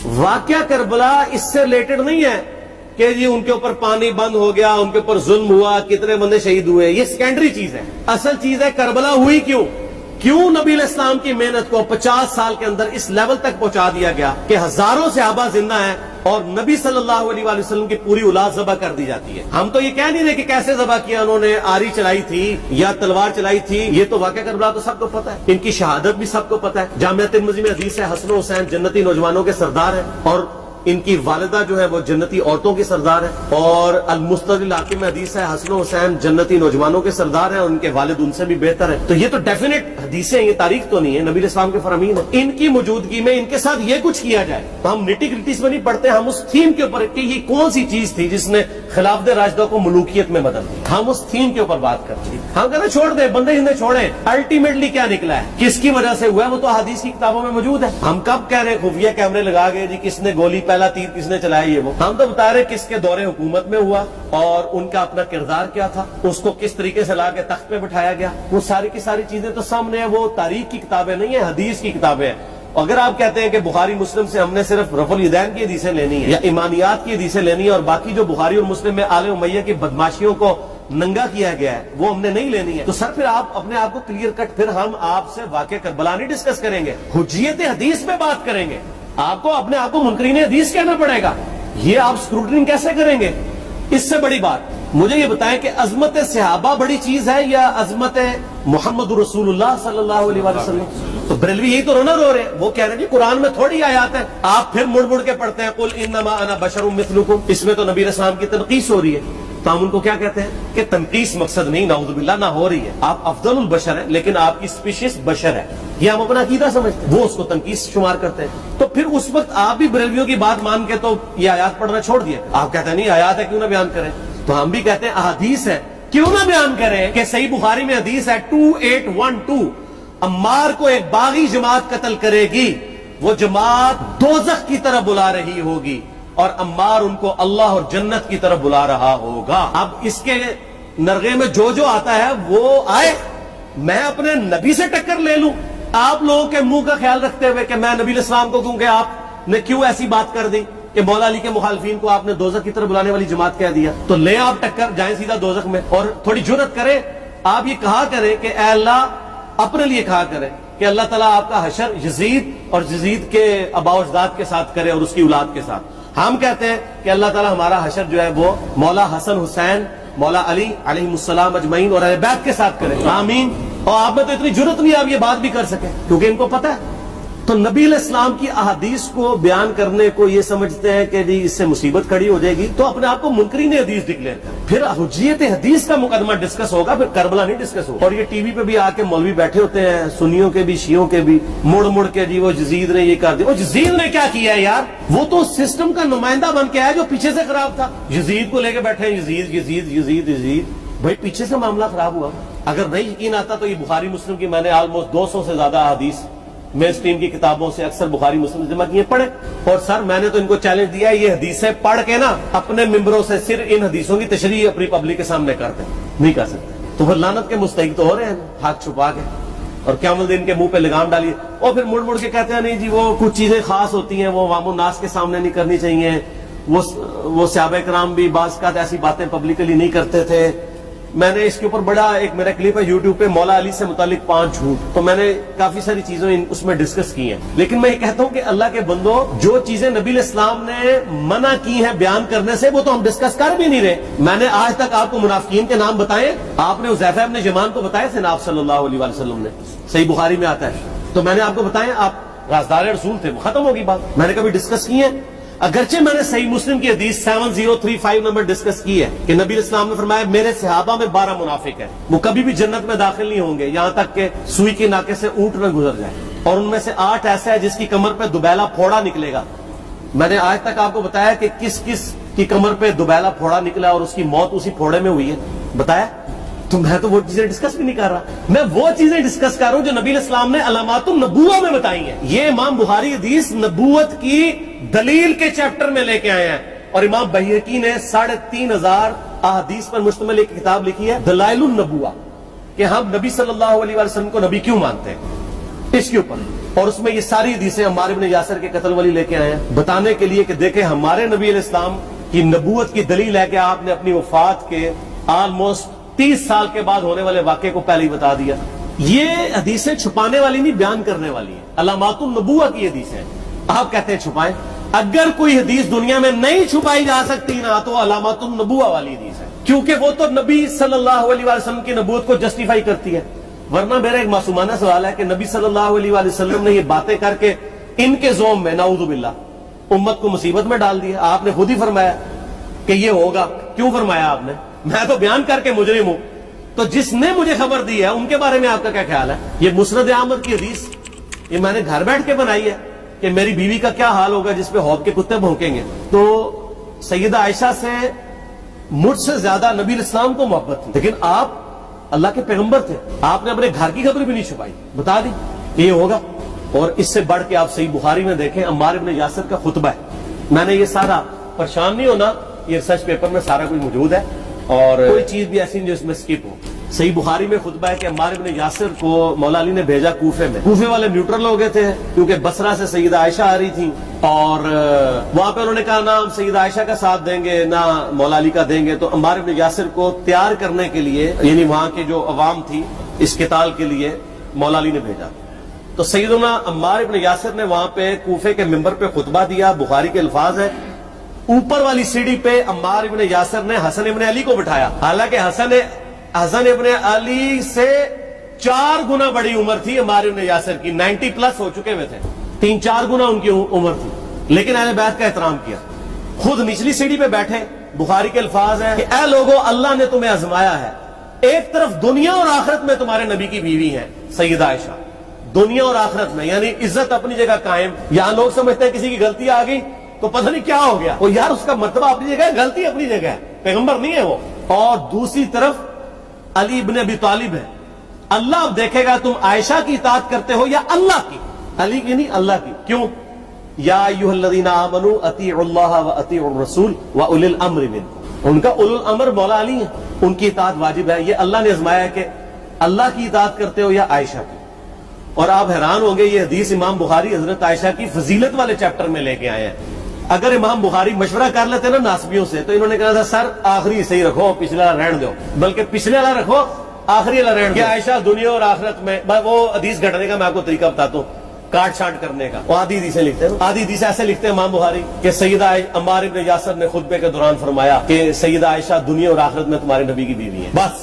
واقعہ کربلا اس سے ریلیٹڈ نہیں ہے کہ جی ان کے اوپر پانی بند ہو گیا، ان کے اوپر ظلم ہوا، کتنے بندے شہید ہوئے، یہ سیکنڈری چیز ہے. اصل چیز ہے کربلا ہوئی کیوں نبی علیہ السلام کی محنت کو 50 سال کے اندر اس لیول تک پہنچا دیا گیا کہ ہزاروں صحابہ زندہ ہیں اور نبی صلی اللہ علیہ وآلہ وسلم کی پوری اولاد ذبح کر دی جاتی ہے. ہم تو یہ کہہ نہیں رہے کہ کیسے ذبح کیا انہوں نے، آری چلائی تھی یا تلوار چلائی تھی، یہ تو واقعہ کربلا تو سب کو پتہ ہے، ان کی شہادت بھی سب کو پتہ ہے. جامعہ ترمذی میں حدیث ہے حسن و حسین جنتی نوجوانوں کے سردار ہیں اور ان کی والدہ جو ہے وہ جنتی عورتوں کی سردار ہے، اور المستدرک الحاکم میں حدیث ہے حسن و حسین جنتی نوجوانوں کے سردار ہیں اور ان کے والد ان سے بھی بہتر ہیں. تو یہ تو ڈیفینیٹ حدیثیں ہیں، یہ تاریخ تو نہیں ہے، نبی علیہ السلام کے فرامین ہیں. ان کی موجودگی میں ان کے ساتھ یہ کچھ کیا جائے تو ہم نٹی گریٹیز میں نہیں پڑھتے، ہم اس تھیم کے اوپر کہ یہ کون سی چیز تھی جس نے خلافت راشدہ کو ملوکیت میں بدل دی، ہم اس تھیم کے اوپر بات کرتے ہیں. ہم کہتے ہیں چھوڑ دیں، بندے جنہیں چھوڑیں، الٹیمیٹلی کیا نکلا ہے، کس کی وجہ سے ہوا ہے، وہ تو حدیث کی کتابوں میں موجود ہے. ہم کب کہہ رہے ہیں خفیہ کیمرے لگا گئے جی کس نے گولی، پہلا تیر کس نے چلایا، یہ وہ ہم تو بتا رہے کس کے دور حکومت میں ہوا اور ان کا اپنا کردار کیا تھا، اس کو کس طریقے سے لا کے تخت پہ بٹھایا گیا. وہ ساری کی ساری چیزیں تو سامنے ہیں، وہ تاریخ کی کتابیں نہیں ہیں، حدیث کی کتابیں ہیں. اگر آپ کہتے ہیں کہ بخاری مسلم سے ہم نے صرف رفع الیدین کی حدیثیں لینی ہے یا ایمانیات کی حدیثیں لینی ہے اور باقی جو بخاری اور مسلم میں آل امیہ کی بدماشیوں کو ننگا کیا گیا ہے وہ ہم نے نہیں لینی ہے، تو سر پھر آپ اپنے آپ کو کلیئر کٹ، پھر ہم آپ سے واقعہ کربلا نہیں ڈسکس کریں گے، حجیت حدیث پہ بات کریں گے. آپ کو اپنے آپ کو منکرین حدیث کہنا پڑے گا. یہ آپ اسکروٹنگ کیسے کریں گے؟ اس سے بڑی بات مجھے یہ بتائیں کہ عظمت صحابہ بڑی چیز ہے یا عظمت محمد رسول اللہ صلی اللہ علیہ وآلہ وسلم؟ تو بریلوی یہی تو رونا رو رہے ہیں، وہ کہہ رہے ہیں جی قرآن میں تھوڑی آیات ہیں، آپ پھر مڑ مڑ کے پڑھتے ہیں قل انما انا بشر مثلکم، اس میں تو نبی علیہ السلام کی تنقیص ہو رہی ہے. تو ہم ان کو کیا کہتے ہیں کہ تنقیص مقصد نہیں، نعوذ باللہ نہ ہو رہی ہے، آپ افضل البشر ہیں لیکن آپ کی اسپیشیز بشر ہے، یہ ہم اپنا عقیدہ سمجھتے ہیں، وہ اس کو تنقیص شمار کرتے ہیں. تو پھر اس وقت آپ بھی بریلویوں کی بات مان کے تو یہ آیات پڑھنا چھوڑ دیا. آپ کہتے ہیں نہیں آیات ہے کیوں نہ بیان کریں، تو ہم بھی کہتے ہیں احادیث ہے کیوں نہ بیان کریں کہ صحیح بخاری میں حدیث ہے 2812 عمار کو ایک باغی جماعت قتل کرے گی، وہ جماعت دوزخ کی طرف بلا رہی ہوگی اور عمار ان کو اللہ اور جنت کی طرف بلا رہا ہوگا. اب اس کے نرغے میں جو آتا ہے وہ آئے، میں اپنے نبی سے ٹکر لے لوں آپ لوگوں کے منہ کا خیال رکھتے ہوئے کہ میں نبی علیہ السلام کو کہوں کہ آپ نے کیوں ایسی بات کر دی کہ مولا علی کے مخالفین کو آپ نے دوزخ کی طرف بلانے والی جماعت کہہ دیا. تو لیں آپ ٹکر، جائیں سیدھا دوزخ میں اور تھوڑی جرت کریں، آپ یہ کہا کریں کہ اے اللہ، اپنے لیے کہا کریں کہ اللہ تعالیٰ آپ کا حشر یزید اور یزید کے آباء و اجداد کے ساتھ کرے اور اس کی اولاد کے ساتھ. ہم کہتے ہیں کہ اللہ تعالیٰ ہمارا حشر جو ہے وہ مولا حسن حسین، مولا علی علیہ السلام اجمعین اور اہل بیت کے ساتھ کرے، آمین. اور آپ میں تو اتنی جرت نہیں آپ یہ بات بھی کر سکیں کیونکہ ان کو پتہ ہے. تو نبی علیہ السلام کی احادیث کو بیان کرنے کو یہ سمجھتے ہیں کہ جی اس سے مصیبت کھڑی ہو جائے گی تو اپنے آپ کو منکرین حدیث ڈکلیئر کریں، پھر حجیت حدیث کا مقدمہ ڈسکس ہوگا، پھر کربلا نہیں ڈسکس ہوگا. اور یہ ٹی وی پہ بھی آ کے مولوی بیٹھے ہوتے ہیں، سنیوں کے بھی شیعوں کے بھی، مڑ مڑ کے جی وہ یزید نے یہ کر دیا. وہ یزید نے کیا کیا ہے یار؟ وہ تو سسٹم کا نمائندہ بن کے آیا جو پیچھے سے خراب تھا. یزید کو لے کے بیٹھے ہیں، یزید یزید یزید یزید، بھائی پیچھے سے معاملہ خراب ہوا. اگر نہیں یقین آتا تو یہ بخاری مسلم کی میں نے آلموسٹ 200 سے زیادہ حدیث میں اسٹریم کی کتابوں سے اکثر بخاری مسلم جمع کیے پڑھے. اور سر میں نے تو ان کو چیلنج دیا ہے یہ حدیثیں پڑھ کے نا اپنے ممبروں سے صرف ان حدیثوں کی تشریح اپنی پبلک کے سامنے کرتے ہیں، نہیں کر سکتے. تو پھر لعنت کے مستحق تو ہو رہے ہیں ہاتھ چھپا کے اور قیامت دن کے منہ پہ لگام ڈالیے. اور پھر مڑ مڑ کے کہتے ہیں نہیں جی وہ کچھ چیزیں خاص ہوتی ہیں وہ عوام الناس کے سامنے نہیں کرنی چاہیے، وہ صحابہ کرام بھی بعض کا ایسی باتیں پبلکلی نہیں کرتے تھے. میں نے اس کے اوپر بڑا ایک میرا کلپ ہے یوٹیوب پہ، مولا علی سے متعلق 5 جھوٹ، تو میں نے کافی ساری چیزیں اس میں ڈسکس کی ہیں. لیکن میں یہ کہتا ہوں کہ اللہ کے بندو، جو چیزیں نبی علیہ السلام نے منع کی ہیں بیان کرنے سے وہ تو ہم ڈسکس کر بھی نہیں رہے. میں نے آج تک آپ کو منافقین کے نام بتائے، آپ نے حذیفہ ابن یمان کو بتائے تھے نا آپ صلی اللہ علیہ وآلہ وسلم نے، صحیح بخاری میں آتا ہے. تو میں نے آپ کو بتائے آپ رازدار رسول تھے، ختم ہوگی بات. میں نے کبھی ڈسکس کی ہے؟ اگرچہ میں نے صحیح مسلم کی حدیث 7035 نمبر ڈسکس کی ہے کہ نبی علیہ السلام نے فرمایا میرے صحابہ میں 12 منافق ہیں، وہ کبھی بھی جنت میں داخل نہیں ہوں گے یہاں تک کہ سوئی کے ناکے سے اونٹ نہ گزر جائے، اور ان میں سے 8 ایسا ہے جس کی کمر پہ دوبیلا پھوڑا نکلے گا. میں نے آج تک آپ کو بتایا کہ کس کس کی کمر پہ دوبیلا پھوڑا نکلا اور اس کی موت اسی پھوڑے میں ہوئی ہے، بتایا؟ تو میں تو وہ چیزیں ڈسکس بھی نہیں کر رہا، میں وہ چیزیں ڈسکس کر رہا ہوں جو نبی علیہ السلام نے علامات النبوہ میں بتائی ہیں. یہ امام بخاری حدیث نبوت کی دلیل کے چیپٹر میں لے کے آئے ہیں، اور امام بہقی نے 3500 احادیث پر مشتمل ایک کتاب لکھی ہے دلائل النبوہ، کہ ہم نبی صلی اللہ علیہ وسلم کو نبی کیوں مانتے ہیں. اس کے اوپر اور اس میں یہ ساری حدیثیں عمار ابن یاسر کے قتل والی لے کے آئے ہیں، بتانے کے لیے کہ دیکھیں ہمارے نبی علیہ السلام کی نبوت کی دلیل ہے کہ آپ نے اپنی وفات کے آلموسٹ 30 سال کے بعد ہونے والے واقعے کو پہلے ہی بتا دیا۔ یہ حدیثیں چھپانے والی نہیں، بیان کرنے والی ہیں، علامات النبوہ کی حدیثیں ہیں۔ آپ کہتے ہیں چھپائیں، اگر کوئی حدیث دنیا میں نہیں چھپائی جا سکتی نا تو علامات النبوہ والی حدیث ہے، کیونکہ وہ تو نبی صلی اللہ علیہ وسلم کی نبوت کو جسٹیفائی کرتی ہے۔ ورنہ میرا ایک معصومانہ سوال ہے کہ نبی صلی اللہ علیہ وسلم نے یہ باتیں کر کے ان کے زوم میں نعوذ باللہ امت کو مصیبت میں ڈال دیا۔ آپ نے خود ہی فرمایا کہ یہ ہوگا، کیوں فرمایا آپ نے؟ میں تو بیان کر کے مجرم ہوں، تو جس نے مجھے خبر دی ہے ان کے بارے میں آپ کا کیا خیال ہے؟ یہ مسند احمد کی حدیث یہ میں نے گھر بیٹھ کے بنائی ہے کہ میری بیوی کا کیا حال ہوگا جس پہ حوض کے کتے بھونکیں گے۔ تو سیدہ عائشہ سے مجھ سے زیادہ نبی اسلام کو محبت تھی، لیکن آپ اللہ کے پیغمبر تھے، آپ نے اپنے گھر کی خبر بھی نہیں چھپائی، بتا دی کہ یہ ہوگا۔ اور اس سے بڑھ کے آپ صحیح بخاری میں دیکھیں عمار ابن یاسر کا خطبہ ہے۔ میں نے یہ سارا، پریشان نہیں ہونا، یہ ریسرچ پیپر میں سارا کچھ موجود ہے اور کوئی چیز بھی ایسی نہیں جو اس میں سکپ ہو۔ صحیح بخاری میں خطبہ ہے کہ عمار ابن یاسر کو مولا علی نے بھیجا کوفے میں۔ کوفے والے نیوٹرل ہو گئے تھے کیونکہ بصرہ سے سیدہ عائشہ آ رہی تھی، اور وہاں پہ انہوں نے کہا نہ ہم سیدہ عائشہ کا ساتھ دیں گے نہ مولا علی کا دیں گے۔ تو عمار ابن یاسر کو تیار کرنے کے لیے، یعنی وہاں کے جو عوام تھی اس قتال کے لیے، مولا علی نے بھیجا۔ تو سیدنا عمار ابن یاسر نے وہاں پہ کوفے کے ممبر پہ خطبہ دیا۔ بخاری کے الفاظ ہے، اوپر والی سیڑھی پہ عمار ابن یاسر نے حسن ابن علی کو بٹھایا، حالانکہ حسن ابن علی سے 4 گنا بڑی عمر تھی عمار ابن یاسر کی، 90 پلس ہو چکے ہوئے تھے، 3-4 گنا ان کی عمر تھی، لیکن اہل بیت کا احترام کیا۔ خود نچلی سیڑھی پہ بیٹھے۔ بخاری کے الفاظ ہے کہ اے لوگو، اللہ نے تمہیں آزمایا ہے، ایک طرف دنیا اور آخرت میں تمہارے نبی کی بیوی ہے سیدہ عائشہ، دنیا اور آخرت میں، یعنی عزت اپنی جگہ قائم۔ یہاں لوگ سمجھتے ہیں کسی کی غلطی آ گئی تو پتہ نہیں کیا ہو گیا، وہ یار اس کا مرتبہ اپنی جگہ ہے، غلطی اپنی جگہ ہے، پیغمبر نہیں ہے وہ۔ اور دوسری طرف علی ابن ابی طالب ہے، اللہ اب دیکھے گا تم عائشہ کی اطاعت کرتے ہو یا اللہ کی، علی کی نہیں اللہ کی۔ کیوں؟ یا ایھا الذین آمنوا اطیعوا اللہ واطیعوا الرسول واولی الامر منکم، ان کا اولو الامر مولا علی ہیں، ان کی اطاعت واجب ہے۔ یہ اللہ نے آزمایا ہے کہ اللہ کی اطاعت کرتے ہو یا عائشہ کی۔ اور آپ حیران ہوں گے، یہ حدیث امام بخاری حضرت عائشہ کی فضیلت والے چیپٹر میں لے کے آئے ہیں۔ اگر امام بخاری مشورہ کر لیتے نا ناسبیوں سے تو انہوں نے کہا تھا سر آخری صحیح رکھو، پچھلے والا رہن دو، بلکہ پچھلے والا رکھو آخری والا رہن دو۔ کہ عائشہ دنیا اور آخرت میں، وہ حدیث گھٹنے کا میں آپ کو طریقہ بتاتا ہوں، کاٹ چھانٹ کرنے کا۔ وہ آدھی حدیثیں لکھتے ہیں، آدھی حدیث ایسے لکھتے ہیں امام بخاری کہ سیدہ عمار ابن یاسر نے خطبے کے دوران فرمایا کہ سیدہ عائشہ دنیا اور آخرت میں تمہارے نبی کی بیوی ہے، بس۔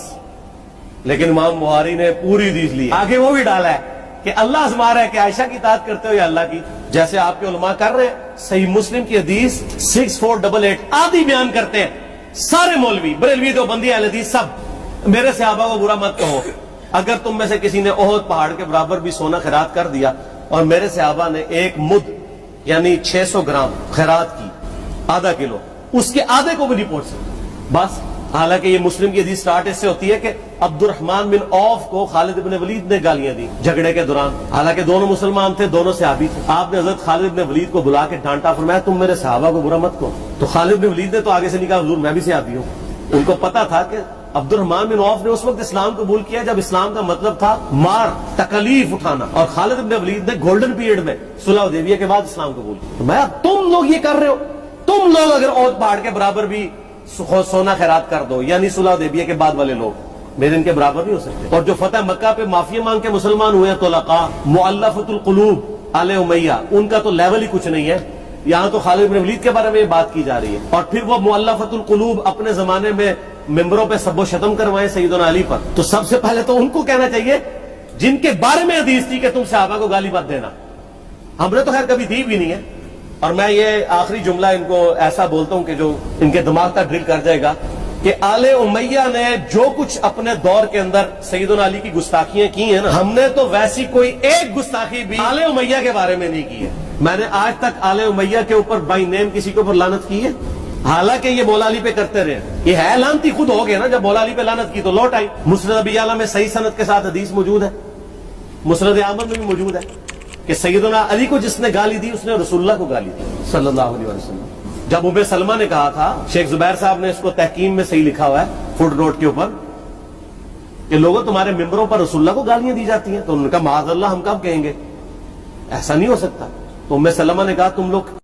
لیکن امام بخاری نے پوری حدیث لی، آگے وہ بھی ڈالا ہے کہ اللہ آزما رہا ہے کہ عائشہ کی اطاعت کرتے ہو یا اللہ کی، جیسے آپ کے علماء کر رہے ہیں۔ صحیح مسلم کی حدیث 6488 آدھی بیان کرتے ہیں، سارے مولوی، بریلوی، دیوبندی، اہل حدیث سب۔ میرے صحابہ کو برا مت کہو، اگر تم میں سے کسی نے احد پہاڑ کے برابر بھی سونا خیرات کر دیا اور میرے صحابہ نے 1 مد یعنی 600 گرام خیرات کی، آدھا کلو، اس کے آدھے کو بھی نہیں پہنچ سکتے، بس۔ حالانکہ یہ مسلم کی حدیث سٹارٹ اس سے ہوتی ہے کہ عبد الرحمن بن عوف کو خالد بن ولید نے گالیاں دی جھگڑے کے دوران، حالانکہ دونوں مسلمان تھے، دونوں صحابی تھے۔ آپ نے حضرت خالد بن ولید کو بلا کے ڈانٹا، فرمایا تم میرے صحابہ کو برا مت کہو۔ تو خالد بن ولید نے تو آگے سے نہیں کہا حضور میں بھی صحابی ہوں۔ ان کو پتا تھا کہ عبد الرحمن بن عوف نے اس وقت اسلام قبول کیا جب اسلام کا مطلب تھا مار، تکلیف اٹھانا، اور خالد بن ولید نے گولڈن پیریڈ میں صلح حدیبیہ کے بعد اسلام قبول کیا۔ میں تم لوگ یہ کر رہے ہو، تم لوگ اگر احد پہاڑ کے برابر بھی سونا خیرات کر دو، یعنی صلح حدیبیہ کے بعد والے لوگ میرے ان کے برابر نہیں ہو سکتے۔ اور جو فتح مکہ پہ معافی مانگ کے مسلمان ہوئے ہیں طلقاء، مؤلفۃ القلوب آل امیہ، ان کا تو لیول ہی کچھ نہیں ہے۔ یہاں تو خالد بن ولید کے بارے میں بات کی جا رہی ہے، اور پھر وہ مؤلفۃ القلوب اپنے زمانے میں ممبروں پہ سب و شتم کروائے سیدنا علی پر۔ تو سب سے پہلے تو ان کو کہنا چاہیے جن کے بارے میں حدیث تھی کہ تم صحابہ کو گالی مت دینا، ہم نے تو خیر کبھی دی بھی نہیں ہے۔ اور میں یہ آخری جملہ ان کو ایسا بولتا ہوں کہ جو ان کے دماغ تک ڈرل کر جائے گا کہ آل امیہ نے جو کچھ اپنے دور کے اندر سیدنا علی کی گستاخیاں کی ہیں نا، ہم نے تو ویسی کوئی ایک گستاخی بھی آل امیہ کے بارے میں نہیں کی ہے۔ میں نے آج تک آل امیہ کے اوپر بائی نیم کسی کے اوپر لعنت کی ہے، حالانکہ یہ مولا علی پہ کرتے رہے۔ یہ ہے لعنتی خود ہو گئے نا، جب مولا علی پہ لعنت کی تو لوٹ آئی۔ مسند ابی اعلیٰ میں صحیح سند کے ساتھ حدیث موجود ہے، مسند احمد میں بھی موجود ہے کہ سیدنا علی کو جس نے گالی دی اس نے رسول اللہ کو گالی دی صلی اللہ علیہ وسلم۔ جب ام سلمہ نے کہا تھا، شیخ زبیر صاحب نے اس کو تحکیم میں صحیح لکھا ہوا ہے فٹ نوٹ کے اوپر، کہ لوگوں تمہارے ممبروں پر رسول اللہ کو گالیاں دی جاتی ہیں، تو انہوں نے کہا معاذ اللہ، ہم کب کہیں گے؟ ایسا نہیں ہو سکتا. تو ام سلمہ نے کہا تم لوگ